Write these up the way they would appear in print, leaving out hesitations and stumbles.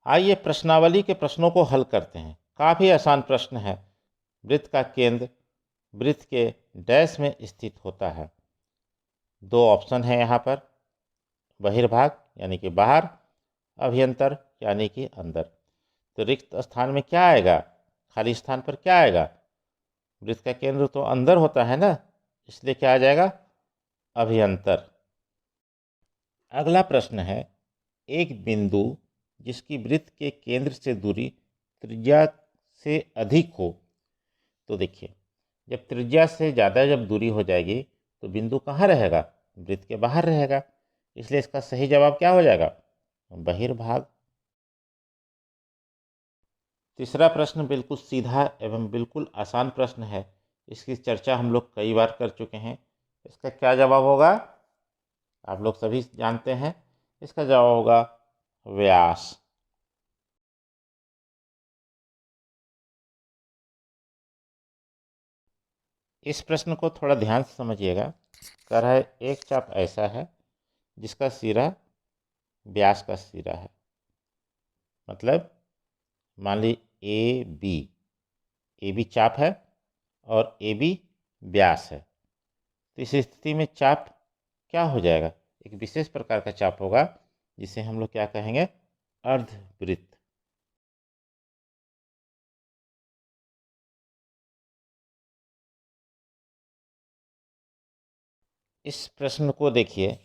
आइए प्रश्नावली के प्रश्नों को हल करते हैं। काफ़ी आसान प्रश्न है। वृत्त का केंद्र वृत्त के डैश में स्थित होता है। दो ऑप्शन है यहाँ पर, बहिर्भाग यानी कि बाहर, अभ्यंतर यानी कि अंदर। तो रिक्त स्थान में क्या आएगा, खाली स्थान पर क्या आएगा? वृत्त का केंद्र तो अंदर होता है ना, इसलिए क्या आ जाएगा, अभ्यंतर। अगला प्रश्न है, एक बिंदु जिसकी वृत्त के केंद्र से दूरी त्रिज्या से अधिक हो। तो देखिए, जब त्रिज्या से ज़्यादा जब दूरी हो जाएगी तो बिंदु कहाँ रहेगा, वृत्त के बाहर रहेगा। इसलिए इसका सही जवाब क्या हो जाएगा, बहिर्भाग। तीसरा प्रश्न बिल्कुल सीधा एवं बिल्कुल आसान प्रश्न है। इसकी चर्चा हम लोग कई बार कर चुके हैं। इसका क्या जवाब होगा, आप लोग सभी जानते हैं। इसका जवाब होगा व्यास। इस प्रश्न को थोड़ा ध्यान से समझिएगा। कह रहा है एक चाप ऐसा है जिसका सिरा व्यास का सिरा है। मतलब मान ली ए बी चाप है और ए बी व्यास है। तो इस स्थिति में चाप क्या हो जाएगा, एक विशेष प्रकार का चाप होगा जिसे हम लोग क्या कहेंगे, अर्धवृत्त। इस प्रश्न को देखिए,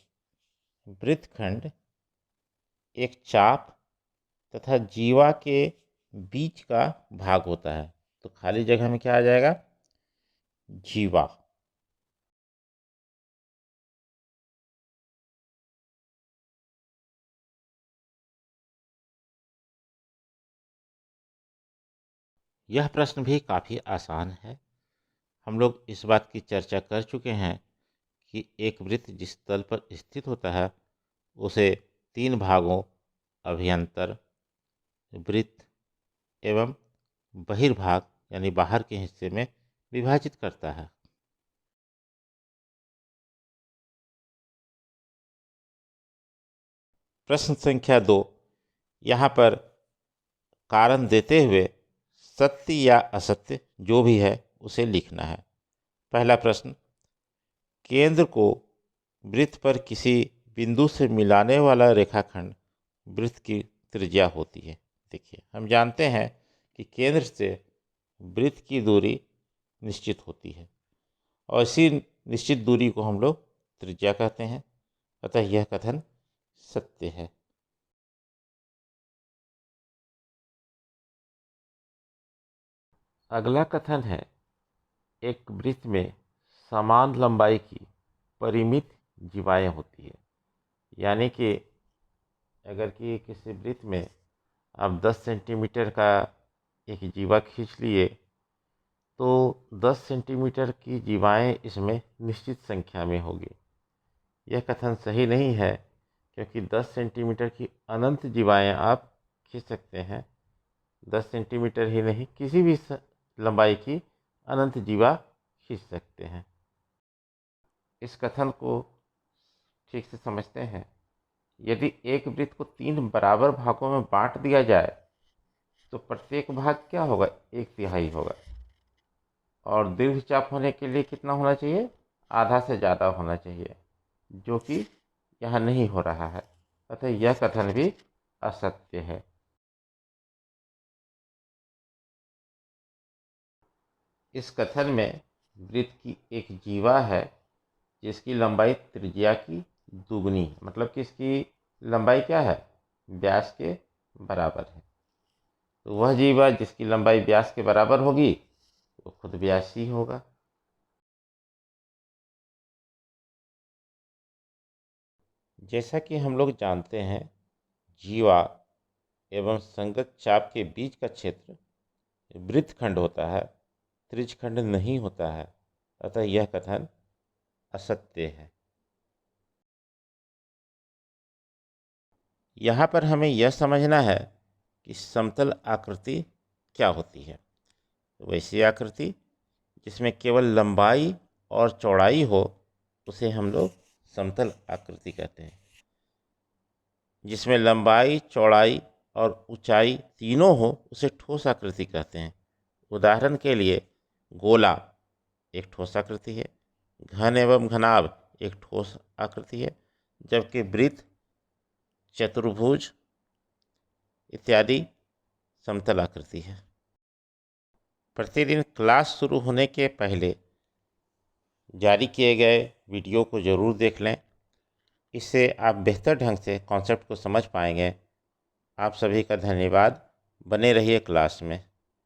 वृत्तखंड एक चाप तथा जीवा के बीच का भाग होता है। तो खाली जगह में क्या आ जाएगा, जीवा। यह प्रश्न भी काफ़ी आसान है। हम लोग इस बात की चर्चा कर चुके हैं कि एक वृत्त जिस तल पर स्थित होता है उसे तीन भागों, अभ्यंतर, वृत्त एवं बहिर्भाग यानी बाहर के हिस्से में विभाजित करता है। प्रश्न संख्या 2, यहाँ पर कारण देते हुए सत्य या असत्य जो भी है उसे लिखना है। पहला प्रश्न, केंद्र को वृत्त पर किसी बिंदु से मिलाने वाला रेखाखंड वृत्त की त्रिज्या होती है। देखिए, हम जानते हैं कि केंद्र से वृत्त की दूरी निश्चित होती है और इसी निश्चित दूरी को हम लोग त्रिज्या कहते हैं। अतः यह कथन सत्य है। अगला कथन है, एक वृत्त में समान लंबाई की परिमित जीवाएं होती है। यानी कि अगर कि किसी वृत्त में आप 10 सेंटीमीटर का एक जीवा खींच लिए तो 10 सेंटीमीटर की जीवाएं इसमें निश्चित संख्या में होगी। यह कथन सही नहीं है, क्योंकि 10 सेंटीमीटर की अनंत जीवाएं आप खींच सकते हैं। 10 सेंटीमीटर ही नहीं, किसी भी लंबाई की अनंत जीवा खींच सकते हैं। इस कथन को ठीक से समझते हैं। यदि एक वृत्त को 3 बराबर भागों में बांट दिया जाए तो प्रत्येक भाग क्या होगा, 1/3 होगा। और दीर्घचाप होने के लिए कितना होना चाहिए, आधा से ज़्यादा होना चाहिए, जो कि यहाँ नहीं हो रहा है। अतः यह कथन भी असत्य है। इस कथन में वृत्त की एक जीवा है जिसकी लंबाई त्रिज्या की दुगनी है। मतलब कि इसकी लंबाई क्या है, व्यास के बराबर है। तो वह जीवा जिसकी लंबाई व्यास के बराबर होगी वो खुद व्यास ही होगा। जैसा कि हम लोग जानते हैं, जीवा एवं संगत चाप के बीच का क्षेत्र वृत्तखंड होता है, त्रिज्यखंड नहीं होता है। अतः यह कथन असत्य है। यहाँ पर हमें यह समझना है कि समतल आकृति क्या होती है। वैसी आकृति जिसमें केवल लंबाई और चौड़ाई हो उसे हम लोग समतल आकृति कहते हैं। जिसमें लंबाई चौड़ाई और ऊंचाई तीनों हो उसे ठोस आकृति कहते हैं। उदाहरण के लिए गोला एक ठोस आकृति है, घन एवं घनाभ एक ठोस आकृति है, जबकि वृत्त, चतुर्भुज इत्यादि समतल आकृति है। प्रतिदिन क्लास शुरू होने के पहले जारी किए गए वीडियो को ज़रूर देख लें। इससे आप बेहतर ढंग से कॉन्सेप्ट को समझ पाएंगे। आप सभी का धन्यवाद। बने रहिए क्लास में।